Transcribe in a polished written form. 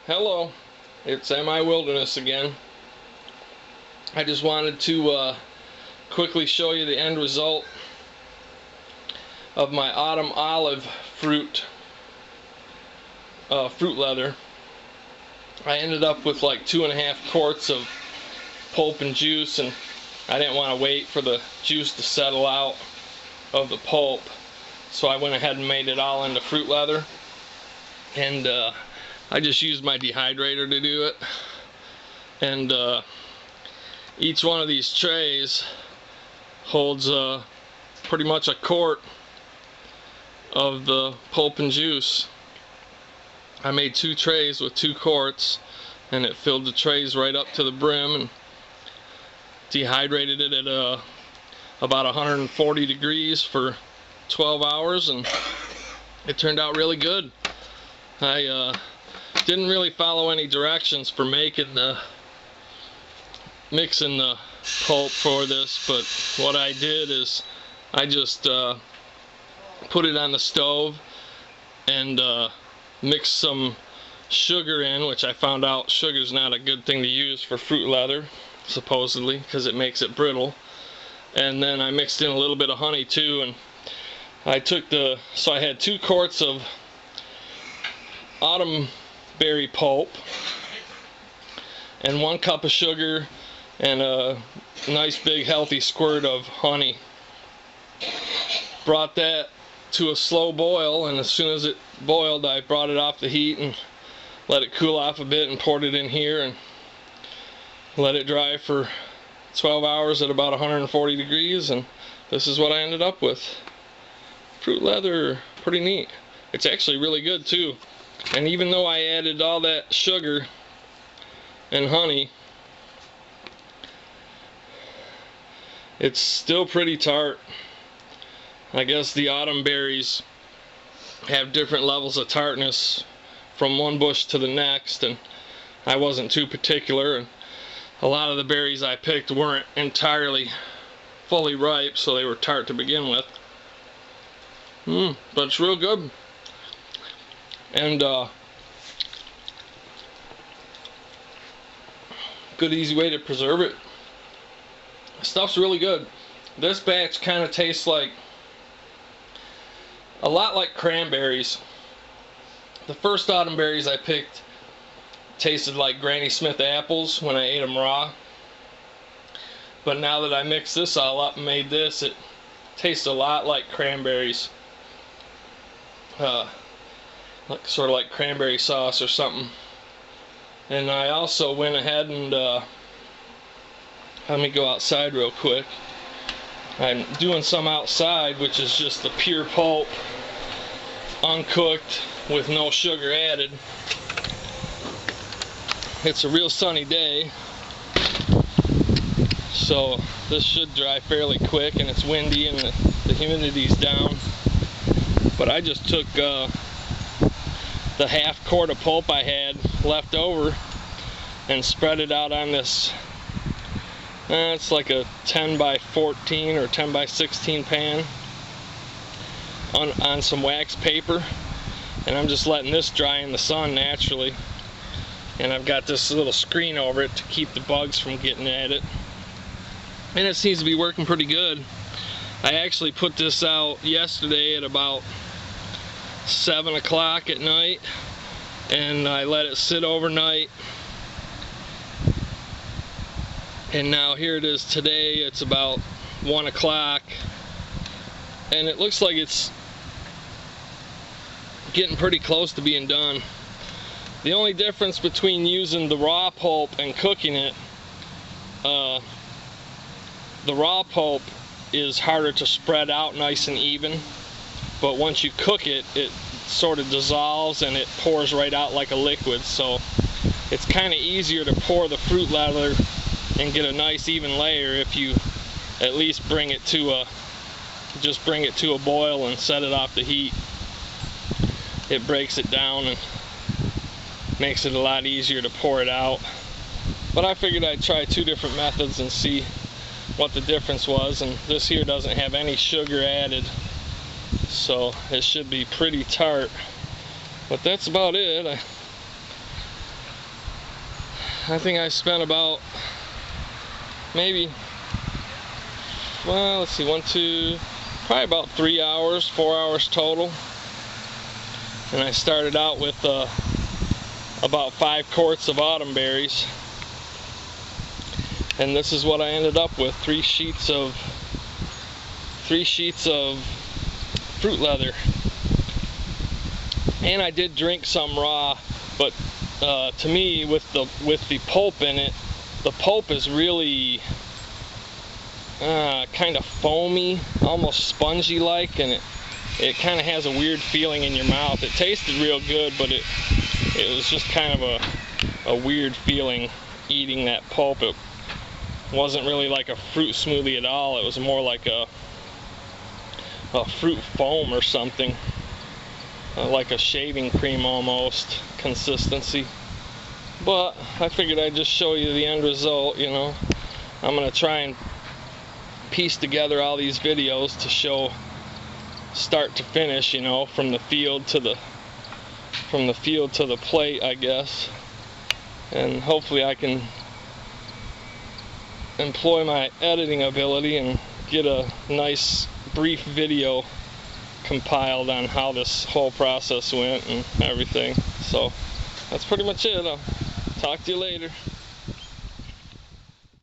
Hello, it's MiWilderness again. I just wanted to quickly show you the end result of my autumn olive fruit leather. I ended up with like 2.5 quarts of pulp and juice, and I didn't want to wait for the juice to settle out of the pulp, so I went ahead and made it all into fruit leather. And I just used my dehydrator to do it. And each one of these trays holds pretty much a quart of the pulp and juice. I made 2 trays with 2 quarts, and it filled the trays right up to the brim and dehydrated it at about 140 degrees for 12 hours, and it turned out really good. I didn't really follow any directions for mixing the pulp for this, but what I did is I just put it on the stove and mixed some sugar in, which I found out sugar's not a good thing to use for fruit leather, supposedly, because it makes it brittle. And then I mixed in a little bit of honey too, and so I had 2 quarts of autumn berry pulp and 1 cup of sugar and a nice big healthy squirt of honey. Brought that to a slow boil, and as soon as it boiled, I brought it off the heat and let it cool off a bit and poured it in here and let it dry for 12 hours at about 140 degrees, and this is what I ended up with. Fruit leather, pretty neat. It's actually really good too. And even though I added all that sugar and honey, it's still pretty tart. I guess the autumn berries have different levels of tartness from one bush to the next, and I wasn't too particular, and a lot of the berries I picked weren't entirely fully ripe, so they were tart to begin with. But it's real good. And good easy way to preserve it. Stuff's really good. This batch kind of tastes like a lot like cranberries. The first autumn berries I picked tasted like Granny Smith apples when I ate them raw, but now that I mixed this all up and made this, it tastes a lot like cranberries. Sort of like cranberry sauce or something. And I also went ahead and let me go outside real quick. I'm doing some outside, which is just the pure pulp, uncooked, with no sugar added. It's a real sunny day, so this should dry fairly quick, and it's windy and the humidity's down. But I just took the half quart of pulp I had left over and spread it out on this, it's like a 10 by 14 or 10 by 16 pan on some wax paper, and I'm just letting this dry in the sun naturally, and I've got this little screen over it to keep the bugs from getting at it, and it seems to be working pretty good. I actually put this out yesterday at about 7 o'clock at night, and I let it sit overnight, and now here it is today. It's about 1 o'clock, and it looks like it's getting pretty close to being done. The only difference between using the raw pulp and cooking it, the raw pulp is harder to spread out nice and even, but once you cook it, it sort of dissolves and it pours right out like a liquid, so it's kind of easier to pour the fruit leather and get a nice even layer if you at least bring it to a boil and set it off the heat. It breaks it down and makes it a lot easier to pour it out. But I figured I'd try 2 different methods and see what the difference was, and this here doesn't have any sugar added, so it should be pretty tart. But that's about it. I think I spent about maybe, well, let's see, probably about 3 hours, 4 hours total. And I started out with about 5 quarts of autumn berries. And this is what I ended up with, 3 sheets of fruit leather. And I did drink some raw, but to me, with the pulp in it, the pulp is really kind of foamy, almost spongy like, and it kind of has a weird feeling in your mouth. It tasted real good, but it was just kind of a weird feeling eating that pulp. It wasn't really like a fruit smoothie at all. It was more like a fruit foam or something, like a shaving cream almost consistency. But I figured I'd just show you the end result, you know. I'm gonna try and piece together all these videos to show start to finish, you know, from the field to the plate, I guess. And hopefully I can employ my editing ability and get a nice brief video compiled on how this whole process went and everything. So that's pretty much it. I'll talk to you later.